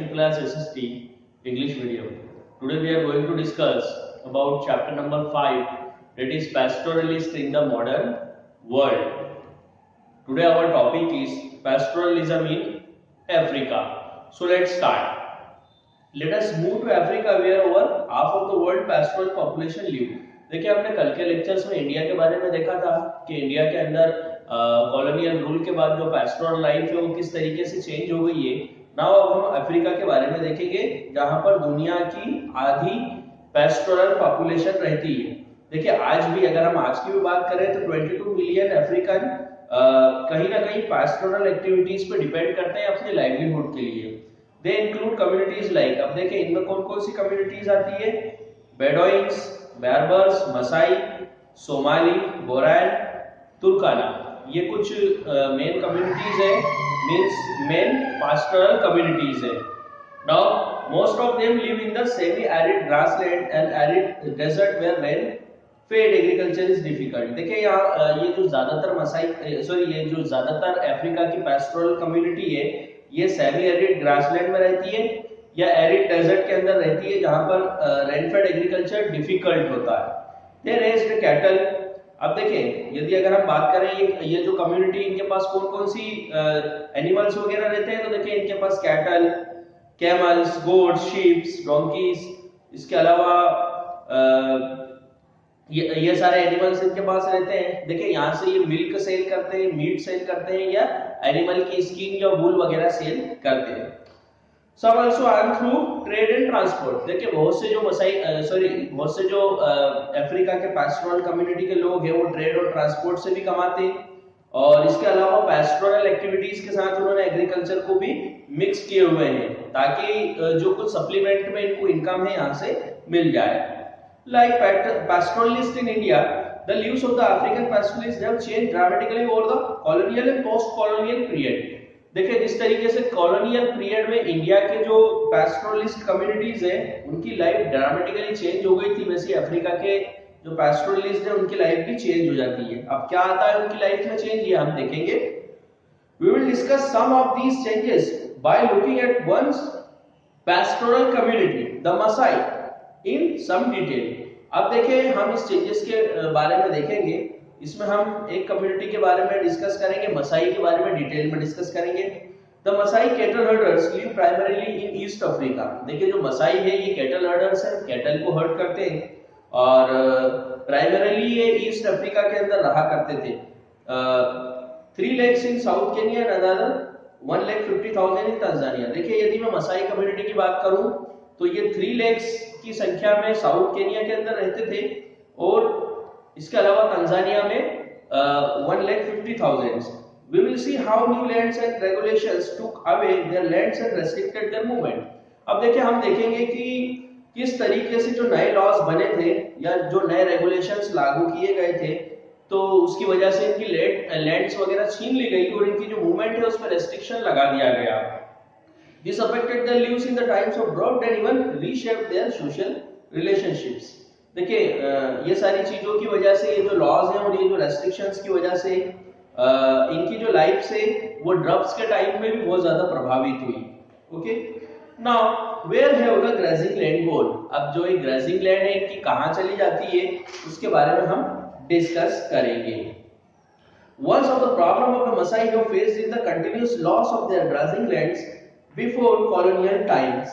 10th class SST English medium. Today we are going to discuss about chapter number 5, that is pastoralist in the modern world. Today our topic is pastoralism in Africa. So let's start. Let us move to Africa where over half of the world pastoral population live. देखिए हमने कल के lectures में India के बारे में देखा था कि इंडिया के अंदर कॉलोनियल रूल के बाद जो पैस्टोरल लाइफ है वो किस तरीके से चेंज हो गई है। नाउ अब हम अफ्रीका के बारे में देखेंगे जहां पर दुनिया की आधी पैस्टोरल पॉपुलेशन रहती है। देखिए आज भी अगर हम आज की भी बात करें तो 22 मिलियन अफ्रीकन कहीं ना कहीं पैस्टोरल एक्टिविटीज पे डिपेंड करते हैं अपनी लाइवलीहुड के लिए। दे इंक्लूड कम्युनिटीज लाइक, अब देखिए इनमें कौन कौन सी कम्युनिटीज आती है, Bedouins, Berbers, Maasai, Somali, Boran, Turkana, ये कुछ मेन कम्युनिटीज है, मींस मेन पास्टोरल कम्युनिटीज है। Now most of them live in the semi arid grassland and arid desert where rain fed agriculture is difficult. देखिए यहाँ ये जो ज्यादातर Africa की पास्टोरल कम्युनिटी है ये सेमी एरिड ग्रासलैंड में रहती है या एरिड डेजर्ट के अंदर रहती है जहां पर रेनफेड एग्रीकल्चर डिफिकल्ट होता है। दे रेज्ड कैटल। अब देखें यदि अगर हम बात करें ये जो कम्युनिटी इनके पास कौन कौन सी एनिमल्स वगैरह रहते हैं तो देखिए इनके पास cattle, camels, goats, sheeps, donkeys, इसके अलावा ये सारे एनिमल्स इनके पास रहते हैं। देखिए यहाँ से ये मिल्क सेल करते हैं, मीट सेल करते हैं या एनिमल की स्किन या वूल वगैरह सेल करते हैं। Some also earn through trade and transport। देखिए बहुत से जो अफ्रीका के पैस्टोरल कम्युनिटी के लोग हैं वो ट्रेड और ट्रांसपोर्ट से भी कमाते हैं और इसके अलावा पैस्टोरल एक्टिविटीज के साथ उन्होंने एग्रीकल्चर को भी मिक्स किए हुए हैं ताकि जो कुछ सप्लीमेंट में इनको इनकम है यहाँ से मिल जाए। Like pastoralists in India, the lives of the African pastoralists have changed dramatically over the colonial and post-colonial period। देखिए जिस तरीके से कॉलोनियल पीरियड में इंडिया के जो पैस्टोरलिस्ट कम्युनिटीज है उनकी लाइफ ड्रामेटिकली चेंज हो गई थी, वैसे अफ्रीका के जो पैस्टोरलिस्ट है उनकी लाइफ भी चेंज हो जाती है। अब क्या आता है उनकी लाइफ में चेंज ये हम देखेंगे। We will discuss some of these changes by looking at one's pastoral community, the Maasai, in some detail। अब देखें हम इस चेंजेस के बारे में देखेंगे। इसमें हम एक कम्युनिटी के बारे में डिस्कस करेंगे, मसाई के बारे में डिटेल में डिस्कस करेंगे। The Maasai cattle herders live primarily in East Africa. देखिए जो मसाई है ये कैटल हर्डर्स है, कैटल को हर्ड करते हैं और प्राइमरीली ये ईस्ट अफ्रीका के अंदर रहा करते थे। 3 lakhs in south Kenya and another 1,50,000 in Tanzania. देखिए यदि मैं मसाई कम्युनिटी की बात करूं तो ये 3 lakhs की संख्या में साउथ केनिया के अंदर रहते थे और इसके अलावा तंजानिया में 1,50,000। We will see how new lands and regulations took away their lands and restricted their movement। अब देखिए हम देखेंगे कि किस तरीके से जो नए लॉज बने थे या जो नए रेगुलेशंस लागू किए गए थे तो उसकी वजह से इनकी लैंड्स वगैरह छीन ली गई और इनकी जो मूवमेंट है उस पर रेस्ट्रिक्शन लगा दिया गया। This affected their lives in the times of drought and even reshaped their social relationships। देखिए ये सारी चीजों की वजह से ये जो लॉज हैं और ये जो रेस्ट्रिक्शंस की वजह से इनकी जो लाइफ से वो ड्रग्स के टाइम में भी बहुत ज्यादा प्रभावित हुई। Okay, now where have the grazing land gone. अब जो एक ग्रेजिंग लैंड है इनकी कहाँ चली जाती है उसके बारे में हम डिस्कस करेंगे। One of the problem of the Maasai have faced is the continuous loss of their grazing lands before colonial times।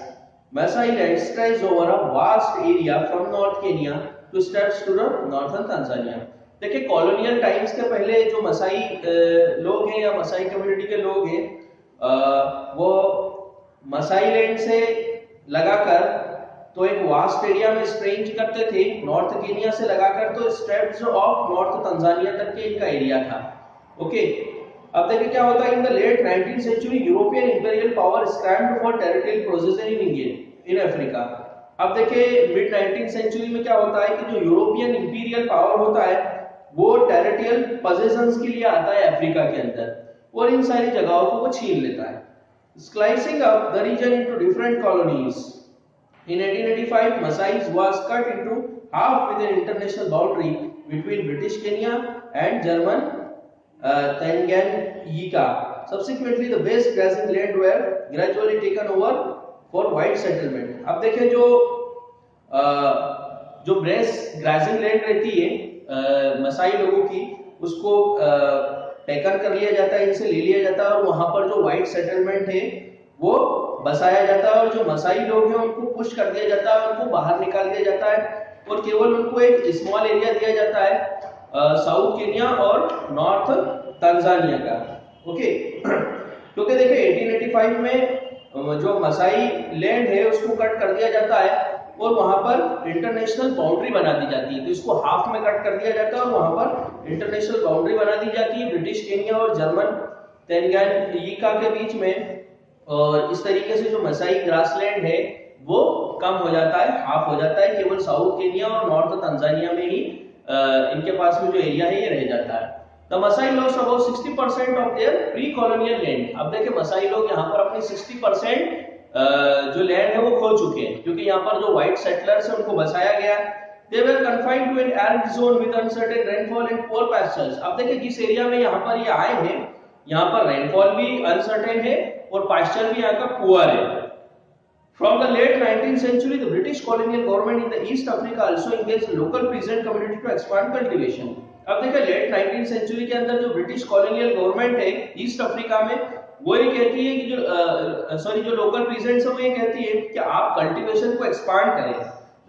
Maasai land stretches over a vast area from North Kenya to steppes to the northern Tanzania। देखिए colonial times के पहले जो मसाई लोग हैं या Masai community के लोग हैं वो मसाई लैंड से लगाकर तो एक वास्ट एरिया में स्ट्रेंज करते थे, नॉर्थ केनिया से लगाकर तो स्टेप्स ऑफ नॉर्थ तंजानिया तक के इनका एरिया था। ओके, अब देखिए क्या होता है। In the late 19th century European imperial power scrambled for territorial position in Africa. अब देखिए मिड 19th सेंचुरी में क्या होता है कि जो यूरोपियन इंपीरियल पावर होता है वो टेरिटोरियल पोजीशंस के लिए आता है अफ्रीका के अंदर और इन सारी जगहों को वो छीन लेता है, slicing up the region into different colonies. In 1885 Maasai was cut into half with an international boundary between British Kenya and German Tanganyika। Subsequently, the best grazing land were gradually taken over for white settlement. अब देखिए जो ग्राजिंग land रहती है मसाई लोगों की, उसको taken कर लिया जाता है, इनसे ले लिया जाता है और वहां पर जो व्हाइट सेटलमेंट है वो बसाया जाता है और जो मसाई लोग हैं उनको पुश कर दिया जाता है, उनको बाहर निकाल दिया जाता है और केवल उनको एक स्मॉल एरिया दिया जाता है साउथ केन्या और नॉर्थ तंजानिया का। ओके क्योंकि देखिए 1885 में जो मसाई लैंड है उसको कट कर दिया जाता है और वहां पर इंटरनेशनल बाउंड्री बना दी जाती है, तो इसको हाफ में कट कर दिया जाता है और वहां पर इंटरनेशनल बाउंड्री बना दी जाती है ब्रिटिश केन्या और जर्मन तंजानिया के बीच में। और इस तरीके से जो मसाई ग्रासलैंड है वो कम हो जाता है, हाफ हो जाता है, केवल साउथ केन्या और नॉर्थ तंजानिया में ही इनके पास में जो एरिया है ये रह जाता है। The Masai lost about 60% of their pre-colonial land। अब देखिए मसाई लोग यहाँ पर अपनी 60% जो लैंड है वो खो चुके हैं, क्योंकि यहाँ पर जो व्हाइट सेटलर्स है उनको बसाया गया। They were confined to an arid zone with uncertain rainfall and poor pastures। अब देखिए जिस एरिया में यहाँ पर ये आए हैं, यहाँ पर रेनफॉल भी अनसर्टेन है और पास्चर भी यहाँ का पुअर है। From the late 19th century, the British colonial government in the East Africa also engaged local peasant community to expand cultivation। अब देखिए लेट 19th सेंचुरी के अंदर जो ब्रिटिश कॉलोनियल गवर्नमेंट है ईस्ट अफ्रीका में, वो ये कहती है कि जो लोकल पीजेंट्स है वो ये कहती है कि आप कल्टीवेशन को एक्सपांड करें।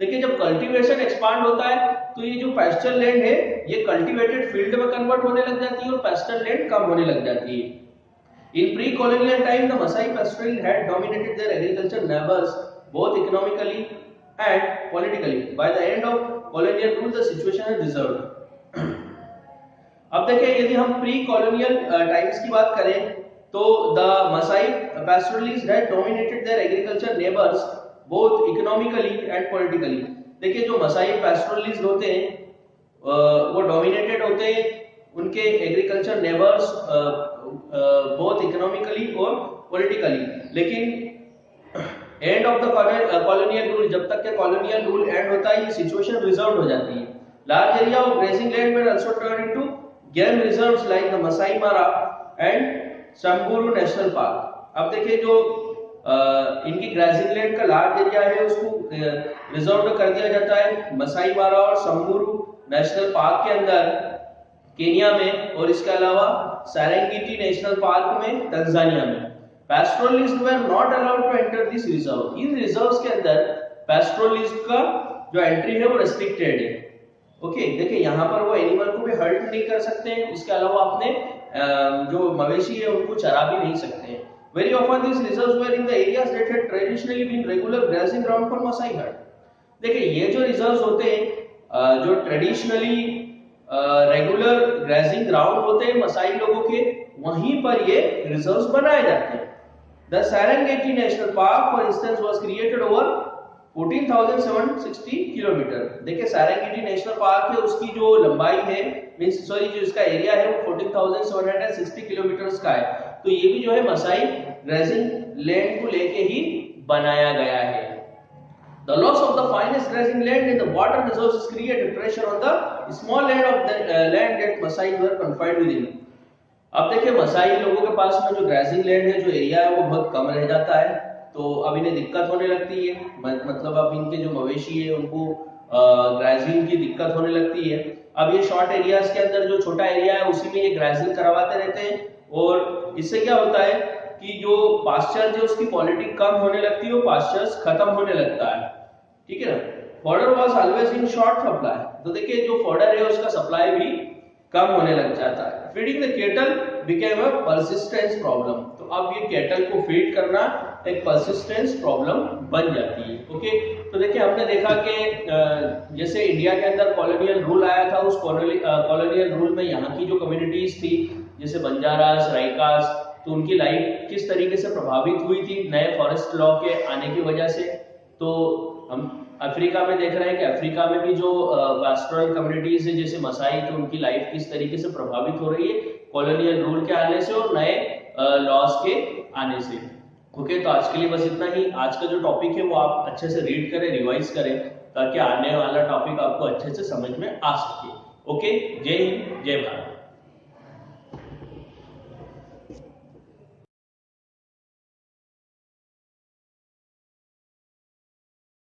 देखिए जब कल्टीवेशन एक्सपांड होता है तो ये जो पैस्चर लैंड है ये कल्टीवेटेड फील्ड में कन्वर्ट होने लग जाती है और पैस्चर लैंड कम होने लग जाती है। In pre-colonial time, the Masai pastoral had dominated their agriculture neighbors both economically and politically. By the end of colonial rule, the situation had resolved। अब देखिए यदि हम प्री कॉलोनियल टाइम्स की बात करें तो the Maasai pastoralist had dominated their agriculture neighbours both economically and politically. देखिए जो मसाई पैस्टोरलिस्ट होते हैं वो डोमिनेटेड होते हैं उनके एग्रीकल्चर नेबर्स बोथ इकोनॉमिकली और पॉलिटिकली, लेकिन end of the colonial rule, जब तक के कॉलोनियल रूल एंड होता है ये सिचुएशन रिजॉल्व हो जाती है। Large area of grazing land were also turn into game reserves like the Maasai Mara and Samburu national park. अब देखिए जो इनकी ग्रेजिंग लैंड का लार्ज एरिया है उसको रिजर्व कर दिया जाता है मसाई मारा और सम्बुरू नेशनल पार्क के अंदर केन्या में, और इसके अलावा सेरेंगेटी नेशनल पार्क में तंजानिया में। Pastoralist were not allowed to enter this reserve. इन रिजर्व्स के अंदर पैस्टोरलिस्ट का जो एंट्री है वो रेस्ट्रिक्टेड है। ओके देखिए यहाँ पर वो एनिमल को भी हर्ट नहीं कर सकते हैं, उसके अलावा अपने जो मवेशी है उनको चरा भी नहीं सकते हैं। Very often this reserves were in the areas that had traditionally been regular grazing ground for Maasai herd. देखिए ये जो रिजर्व्स होते हैं जो ट्रेडिशनली रेगुलर ग्रेजिंग ग्राउंड होते हैं मसाई लोगों के, वहीं पर ये रिजर्व्स बनाए जाते हैं। The Serengeti National park for instance was created over 14,760 kilometre. देखिए सेरेंगेटी नेशनल पार्क है उसकी जो लंबाई है जो इसका एरिया है वो 14,760 किलोमीटर का है, तो ये भी जो है मसाई ग्रेजिंग लैंड को लेके ही बनाया गया है। The loss of the finest grazing land in the water resources created pressure on the small land of the land that Masai were confined within। अब देखिए मसाई लोगों के पास में जो ग्रेजिंग लैंड है जो एरिया है वो बहुत कम रह जाता है, तो अब इन्हें दिक्कत होने लगती है, मतलब अब इनके जो मवेशी है उनको ग्रेजिंग की दिक्कत होने लगती है। अब ये शॉर्ट एरियाज के अंदर जो छोटा एरिया है उसी में ये ग्रेजिंग करवाते रहते हैं और इससे क्या होता है कि जो पास्चर जो उसकी क्वालिटी कम होने लगती है वो पास्चर्स खत्म होने लगता है। ठीक है ना। Fodder was always in short supply, तो देखिए जो फॉडर है उसका सप्लाई भी कम होने लग जाता है। Feeding the kettle became a persistence problem, तो अब ये केटल को फीड करना एक परसिस्टेंस प्रॉब्लम बन जाती है। ओके तो देखिए हमने देखा कि जैसे इंडिया के अंदर कॉलोनियल रूल आया था, उस कॉलोनियल रूल में यहाँ की जो कम्युनिटीज थी जैसे बंजारास, राइकास, तो उनकी लाइफ किस तरीके से प्रभावित हुई थी नए फॉरेस्ट लॉ के आने की वजह से। तो हम अफ्रीका में देख रहे हैं कि अफ्रीका में भी जो पास्टोरल कम्युनिटीज है जैसे मसाई, तो उनकी लाइफ किस तरीके से प्रभावित हो रही है कॉलोनियल रूल के आने से और नए लॉज के आने से। ओके तो आज के लिए बस इतना ही। आज का जो टॉपिक है वो आप अच्छे से रीड करें, रिवाइज करें, ताकि आने वाला टॉपिक आपको अच्छे से समझ में आ सके। ओके जय हिंद, जय भारत।